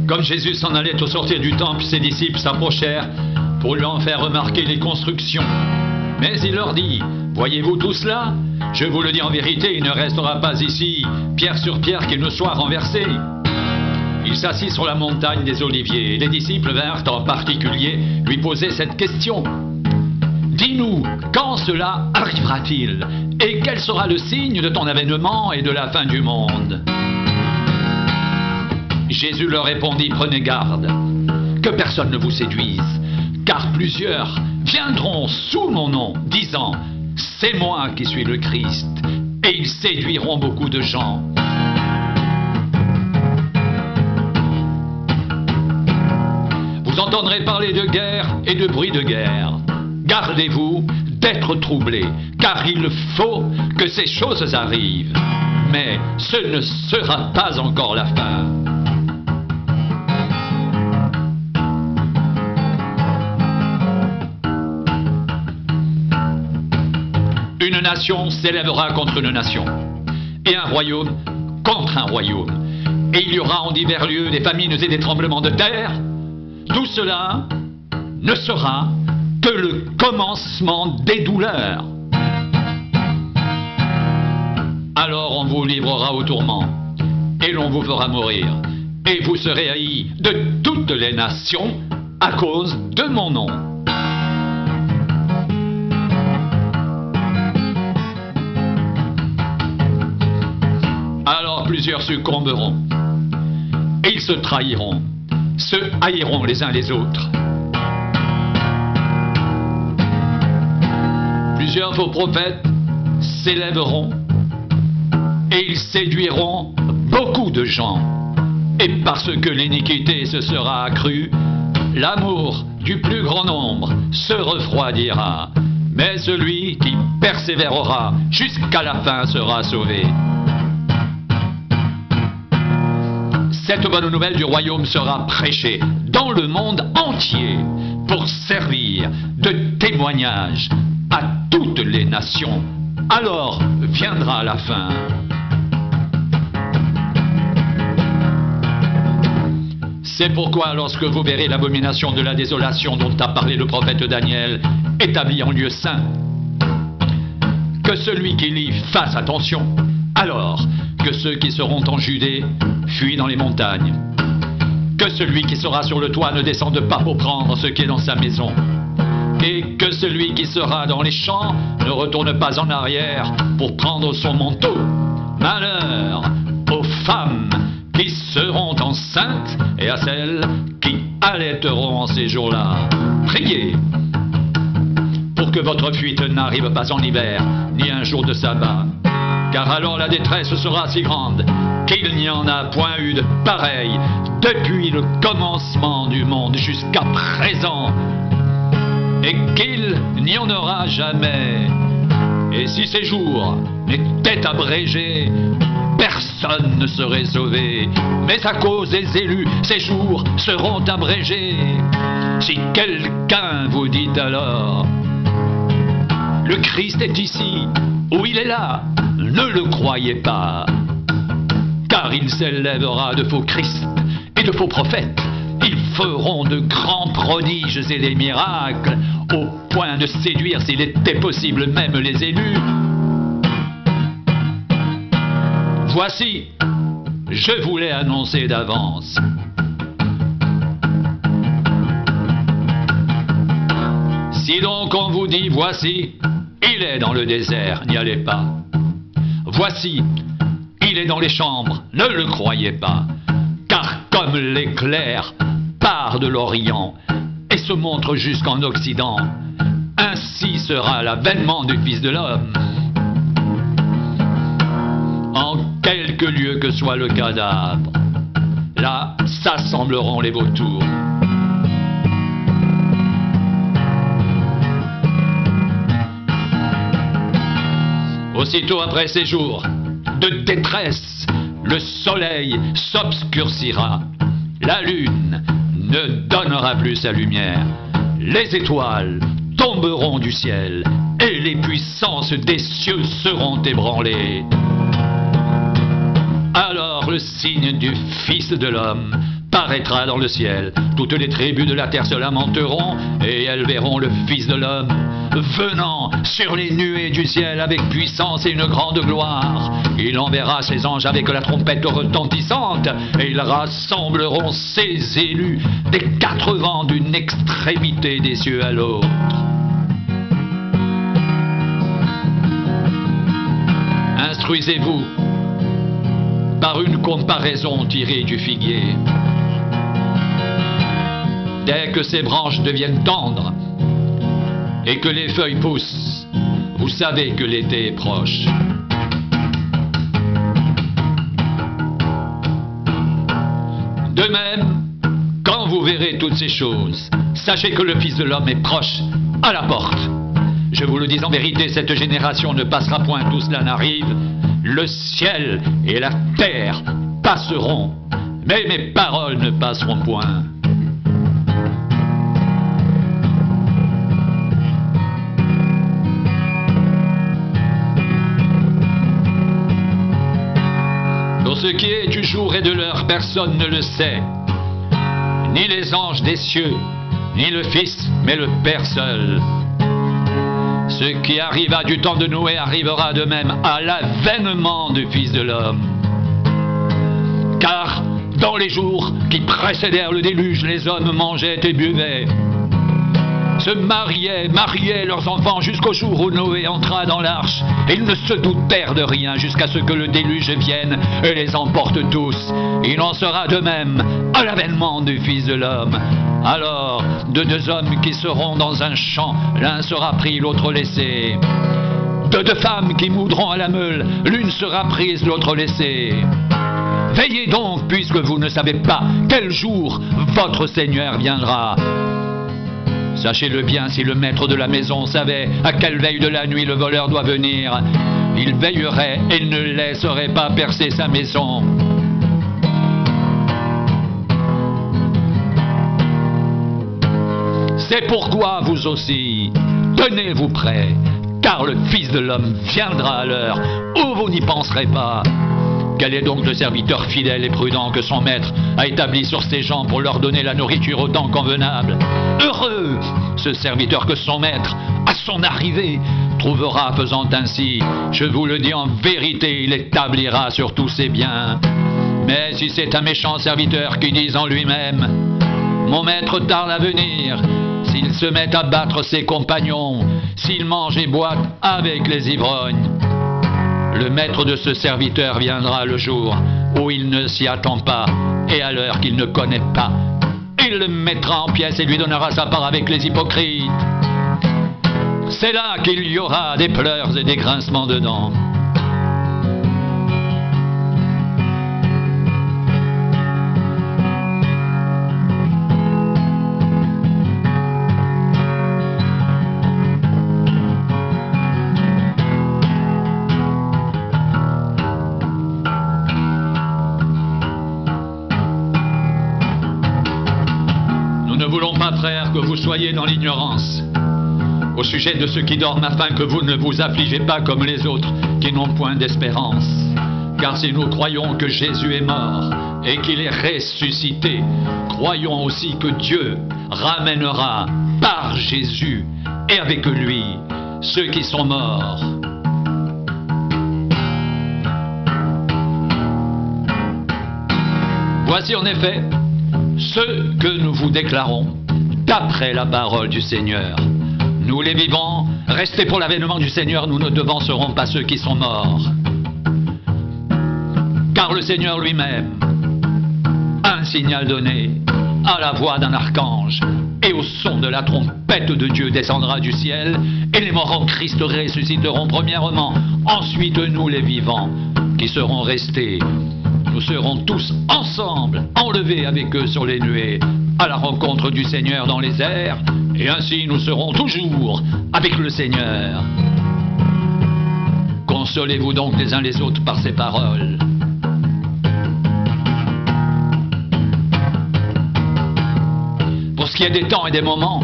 Comme Jésus s'en allait au sortir du temple, ses disciples s'approchèrent pour lui en faire remarquer les constructions. Mais il leur dit, « Voyez-vous tout cela? Je vous le dis en vérité, il ne restera pas ici, pierre sur pierre, qu'il ne soit renversé. » Il s'assit sur la montagne des Oliviers. Les disciples vinrent en particulier lui poser cette question. « Dis-nous, quand cela arrivera-t-il? Et quel sera le signe de ton avènement et de la fin du monde ?» Jésus leur répondit, « Prenez garde, que personne ne vous séduise, car plusieurs viendront sous mon nom, disant, « C'est moi qui suis le Christ », et ils séduiront beaucoup de gens. Vous entendrez parler de guerre et de bruit de guerre. Gardez-vous d'être troublés, car il faut que ces choses arrivent. Mais ce ne sera pas encore la fin. Une nation s'élèvera contre une nation, et un royaume contre un royaume. Et il y aura en divers lieux des famines et des tremblements de terre. Tout cela ne sera que le commencement des douleurs. Alors on vous livrera au tourment, et l'on vous fera mourir, et vous serez haïs de toutes les nations à cause de mon nom. Alors plusieurs succomberont, et ils se trahiront, se haïront les uns les autres. Plusieurs faux prophètes s'élèveront, et ils séduiront beaucoup de gens. Et parce que l'iniquité se sera accrue, l'amour du plus grand nombre se refroidira. Mais celui qui persévérera jusqu'à la fin sera sauvé. Cette bonne nouvelle du royaume sera prêchée dans le monde entier pour servir de témoignage à toutes les nations. Alors viendra la fin. C'est pourquoi lorsque vous verrez l'abomination de la désolation dont a parlé le prophète Daniel établie en lieu saint, que celui qui lit fasse attention. Alors que ceux qui seront en Judée fuient dans les montagnes. Que celui qui sera sur le toit ne descende pas pour prendre ce qui est dans sa maison. Et que celui qui sera dans les champs ne retourne pas en arrière pour prendre son manteau. Malheur aux femmes qui seront enceintes et à celles qui allaiteront en ces jours-là. Priez pour que votre fuite n'arrive pas en hiver, ni un jour de sabbat. Car alors la détresse sera si grande qu'il n'y en a point eu de pareil depuis le commencement du monde jusqu'à présent, et qu'il n'y en aura jamais. Et si ces jours n'étaient abrégés, personne ne serait sauvé. Mais à cause des élus, ces jours seront abrégés. Si quelqu'un vous dit alors, le Christ est ici, ou il est là, ne le croyez pas, car il s'élèvera de faux Christ et de faux prophètes. Ils feront de grands prodiges et des miracles, au point de séduire, s'il était possible, même les élus. Voici, je vous l'ai annoncé d'avance. Si donc on vous dit, voici, il est dans le désert, n'y allez pas. Voici, il est dans les chambres, ne le croyez pas, car comme l'éclair part de l'Orient et se montre jusqu'en Occident, ainsi sera l'avènement du Fils de l'homme. En quelque lieu que soit le cadavre, là s'assembleront les vautours. Aussitôt après ces jours de détresse, le soleil s'obscurcira, la lune ne donnera plus sa lumière, les étoiles tomberont du ciel et les puissances des cieux seront ébranlées. Alors le signe du Fils de l'homme paraîtra dans le ciel. Toutes les tribus de la terre se lamenteront, et elles verront le Fils de l'homme venant sur les nuées du ciel avec puissance et une grande gloire. Il enverra ses anges avec la trompette retentissante, et ils rassembleront ses élus des quatre vents d'une extrémité des cieux à l'autre. Instruisez-vous par une comparaison tirée du figuier. Dès que ses branches deviennent tendres et que les feuilles poussent, vous savez que l'été est proche. De même, quand vous verrez toutes ces choses, sachez que le Fils de l'homme est proche, à la porte. Je vous le dis en vérité, cette génération ne passera point, tout cela n'arrive. Le ciel et la terre passeront, mais mes paroles ne passeront point. Pour ce qui est du jour et de l'heure, personne ne le sait, ni les anges des cieux, ni le Fils, mais le Père seul. Ce qui arriva du temps de Noé arrivera de même à l'avènement du Fils de l'homme. Car dans les jours qui précédèrent le déluge, les hommes mangeaient et buvaient, se mariaient leurs enfants jusqu'au jour où Noé entra dans l'arche. Et ils ne se doutèrent de rien jusqu'à ce que le déluge vienne et les emporte tous. Il en sera de même à l'avènement du Fils de l'homme. Alors, de deux hommes qui seront dans un champ, l'un sera pris, l'autre laissé. De deux femmes qui moudront à la meule, l'une sera prise, l'autre laissée. Veillez donc, puisque vous ne savez pas quel jour votre Seigneur viendra. Sachez-le bien, si le maître de la maison savait à quelle veille de la nuit le voleur doit venir, il veillerait et ne laisserait pas percer sa maison. C'est pourquoi vous aussi, tenez-vous prêts, car le Fils de l'homme viendra à l'heure où vous n'y penserez pas. Quel est donc le serviteur fidèle et prudent que son maître a établi sur ses gens pour leur donner la nourriture au temps convenable? Heureux ce serviteur que son maître, à son arrivée, trouvera faisant ainsi. Je vous le dis en vérité, il établira sur tous ses biens. Mais si c'est un méchant serviteur qui dit en lui-même « Mon maître tarde à venir », s'il se met à battre ses compagnons, s'il mange et boit avec les ivrognes, le maître de ce serviteur viendra le jour où il ne s'y attend pas et à l'heure qu'il ne connaît pas. Il le mettra en pièces et lui donnera sa part avec les hypocrites. C'est là qu'il y aura des pleurs et des grincements de dents. Frères, que vous soyez dans l'ignorance au sujet de ceux qui dorment, afin que vous ne vous affligez pas comme les autres qui n'ont point d'espérance. Car si nous croyons que Jésus est mort et qu'il est ressuscité, croyons aussi que Dieu ramènera par Jésus et avec lui ceux qui sont morts. Voici en effet ce que nous vous déclarons d'après la parole du Seigneur. Nous les vivants, restés pour l'avènement du Seigneur, nous ne devancerons pas ceux qui sont morts. Car le Seigneur lui-même, un signal donné, à la voix d'un archange et au son de la trompette de Dieu descendra du ciel, et les morts en Christ ressusciteront premièrement. Ensuite nous les vivants, qui serons restés, nous serons tous ensemble enlevés avec eux sur les nuées, à la rencontre du Seigneur dans les airs, et ainsi nous serons toujours avec le Seigneur. Consolez-vous donc les uns les autres par ces paroles. Pour ce qui est des temps et des moments,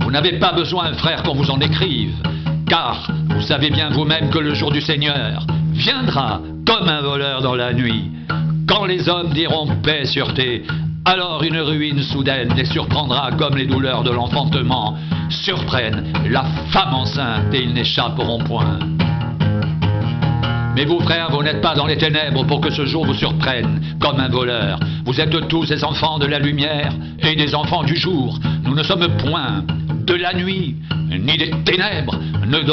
vous n'avez pas besoin, frères, qu'on vous en écrive, car vous savez bien vous-même que le jour du Seigneur viendra comme un voleur dans la nuit, quand les hommes diront paix, sûreté, Alors une ruine soudaine les surprendra comme les douleurs de l'enfantement surprennent la femme enceinte et ils n'échapperont point. Mais vous, frères, vous n'êtes pas dans les ténèbres pour que ce jour vous surprenne comme un voleur. Vous êtes tous des enfants de la lumière et des enfants du jour. Nous ne sommes point de la nuit, ni des ténèbres. Ne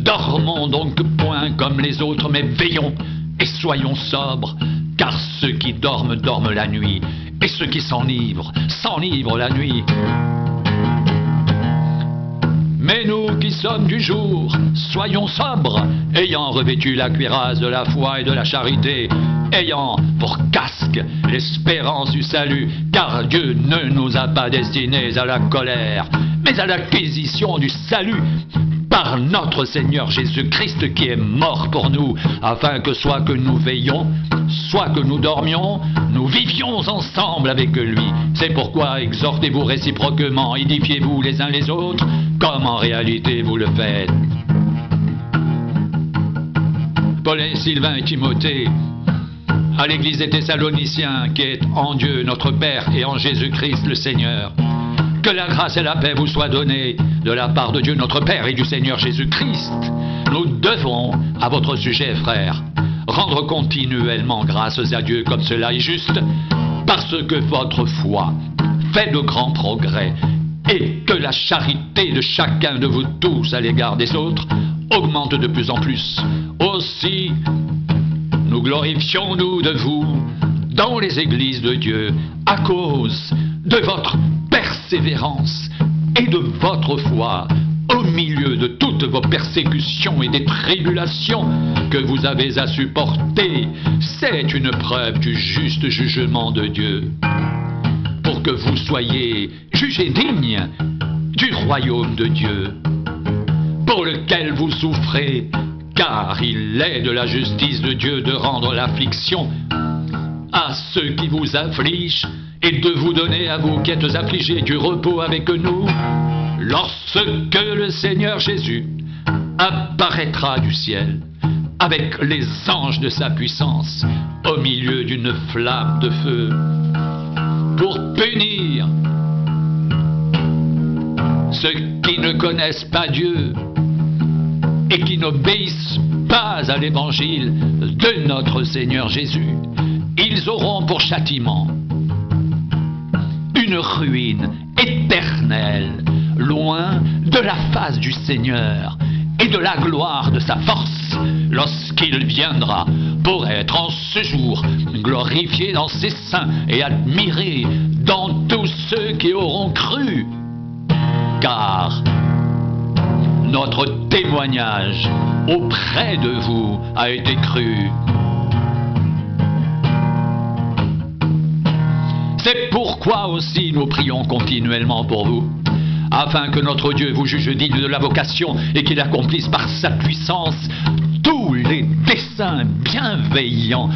dormons donc point comme les autres, mais veillons et soyons sobres. Car ceux qui dorment, dorment la nuit, et ceux qui s'enivrent, s'enivrent la nuit. Mais nous qui sommes du jour, soyons sobres, ayant revêtu la cuirasse de la foi et de la charité, ayant pour casque l'espérance du salut, car Dieu ne nous a pas destinés à la colère, mais à l'acquisition du salut par notre Seigneur Jésus-Christ qui est mort pour nous, afin que soit que nous veillions, soit que nous dormions, nous vivions ensemble avec lui. C'est pourquoi exhortez-vous réciproquement, édifiez-vous les uns les autres, comme en réalité vous le faites. Paul et Sylvain et Timothée, à l'église des Thessaloniciens, qui est en Dieu notre Père et en Jésus-Christ le Seigneur. Que la grâce et la paix vous soient données de la part de Dieu notre Père et du Seigneur Jésus-Christ. Nous devons, à votre sujet, frères, rendre continuellement grâces à Dieu comme cela est juste, parce que votre foi fait de grands progrès et que la charité de chacun de vous tous à l'égard des autres augmente de plus en plus. Aussi, nous glorifions-nous de vous dans les églises de Dieu à cause de votre persévérance et de votre foi au milieu de toutes vos persécutions et des tribulations que vous avez à supporter. C'est une preuve du juste jugement de Dieu, pour que vous soyez jugés dignes du royaume de Dieu, pour lequel vous souffrez, car il est de la justice de Dieu de rendre l'affliction à ceux qui vous affligent, et de vous donner à vous qui êtes affligés du repos avec nous, lorsque le Seigneur Jésus apparaîtra du ciel avec les anges de sa puissance au milieu d'une flamme de feu pour punir ceux qui ne connaissent pas Dieu et qui n'obéissent pas à l'évangile de notre Seigneur Jésus. Ils auront pour châtiment une ruine éternelle, loin de la face du Seigneur et de la gloire de sa force, lorsqu'il viendra pour être en ce jour glorifié dans ses saints et admiré dans tous ceux qui auront cru. Car notre témoignage auprès de vous a été cru. C'est pourquoi aussi nous prions continuellement pour vous, afin que notre Dieu vous juge digne de la vocation et qu'il accomplisse par sa puissance tous les desseins bienveillants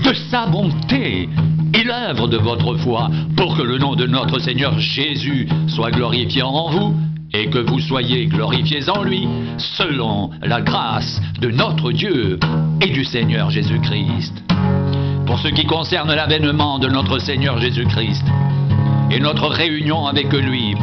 de sa bonté et l'œuvre de votre foi, pour que le nom de notre Seigneur Jésus soit glorifié en vous et que vous soyez glorifiés en lui, selon la grâce de notre Dieu et du Seigneur Jésus-Christ. Pour ce qui concerne l'avènement de notre Seigneur Jésus-Christ et notre réunion avec lui,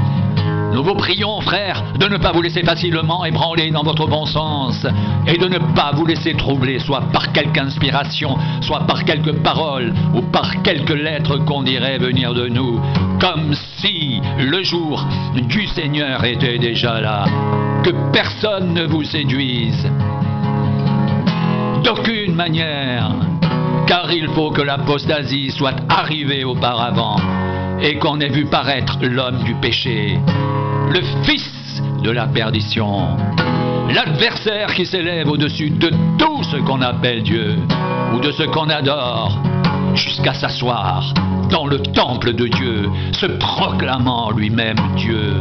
nous vous prions, frères, de ne pas vous laisser facilement ébranler dans votre bon sens et de ne pas vous laisser troubler, soit par quelque inspiration, soit par quelque parole ou par quelque lettre qu'on dirait venir de nous, comme si le jour du Seigneur était déjà là. Que personne ne vous séduise d'aucune manière, car il faut que l'apostasie soit arrivée auparavant et qu'on ait vu paraître l'homme du péché, le fils de la perdition, l'adversaire qui s'élève au-dessus de tout ce qu'on appelle Dieu ou de ce qu'on adore, jusqu'à s'asseoir dans le temple de Dieu, se proclamant lui-même Dieu.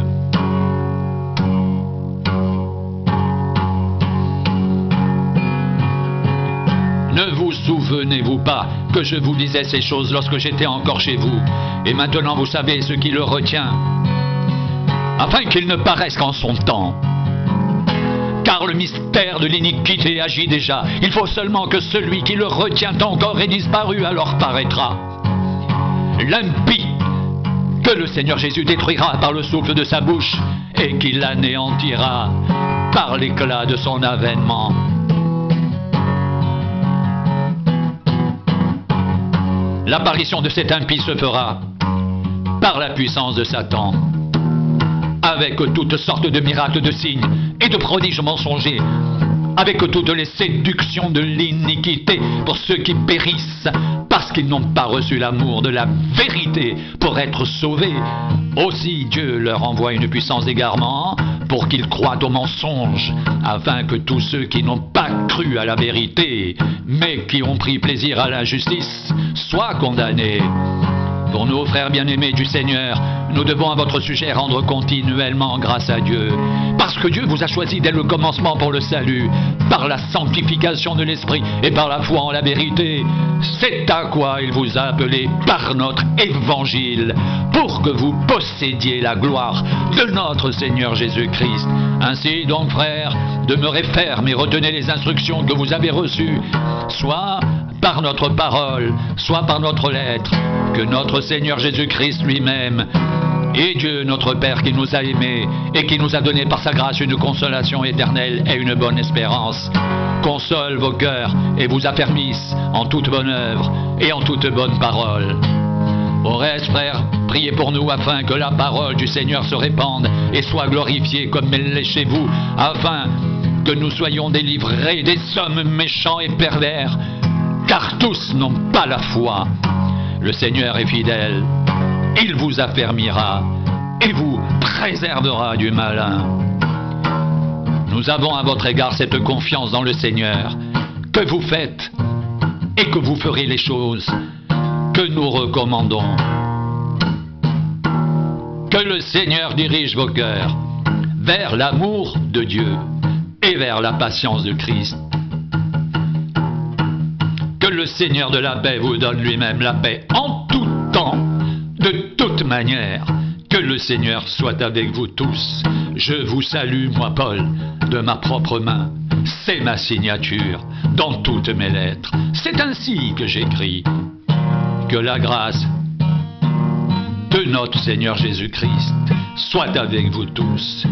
Ne vous souvenez-vous pas que je vous disais ces choses lorsque j'étais encore chez vous, et maintenant vous savez ce qui le retient, afin qu'il ne paraisse qu'en son temps. Car le mystère de l'iniquité agit déjà. Il faut seulement que celui qui le retient encore ait disparu, alors paraîtra. l'impie, que le Seigneur Jésus détruira par le souffle de sa bouche et qu'il anéantira par l'éclat de son avènement. L'apparition de cet impie se fera par la puissance de Satan, avec toutes sortes de miracles, de signes et de prodiges mensongers, avec toutes les séductions de l'iniquité pour ceux qui périssent, parce qu'ils n'ont pas reçu l'amour de la vérité pour être sauvés. Aussi Dieu leur envoie une puissance d'égarement pour qu'ils croient au mensonge, afin que tous ceux qui n'ont pas cru à la vérité, mais qui ont pris plaisir à l'injustice, soient condamnés. Pour nous, frères bien-aimés du Seigneur, nous devons à votre sujet rendre continuellement grâce à Dieu, parce que Dieu vous a choisi dès le commencement pour le salut, par la sanctification de l'Esprit et par la foi en la vérité. C'est à quoi il vous a appelé par notre évangile, pour que vous possédiez la gloire de notre Seigneur Jésus-Christ. Ainsi donc, frères, demeurez fermes et retenez les instructions que vous avez reçues, soit par notre parole, soit par notre lettre, que notre Seigneur Jésus-Christ lui-même et Dieu notre Père qui nous a aimés et qui nous a donné par sa grâce une consolation éternelle et une bonne espérance, console vos cœurs et vous affermisse en toute bonne œuvre et en toute bonne parole. Au reste, frères, priez pour nous afin que la parole du Seigneur se répande et soit glorifiée comme elle l'est chez vous, afin que nous soyons délivrés des hommes méchants et pervers, car tous n'ont pas la foi. Le Seigneur est fidèle, il vous affermira et vous préservera du malin. Nous avons à votre égard cette confiance dans le Seigneur, que vous faites et que vous ferez les choses que nous recommandons. Que le Seigneur dirige vos cœurs vers l'amour de Dieu et vers la patience de Christ. Que le Seigneur de la paix vous donne lui-même la paix en tout temps, de toute manière. Que le Seigneur soit avec vous tous. Je vous salue, moi Paul, de ma propre main. C'est ma signature dans toutes mes lettres. C'est ainsi que j'écris. Que la grâce de notre Seigneur Jésus-Christ soit avec vous tous.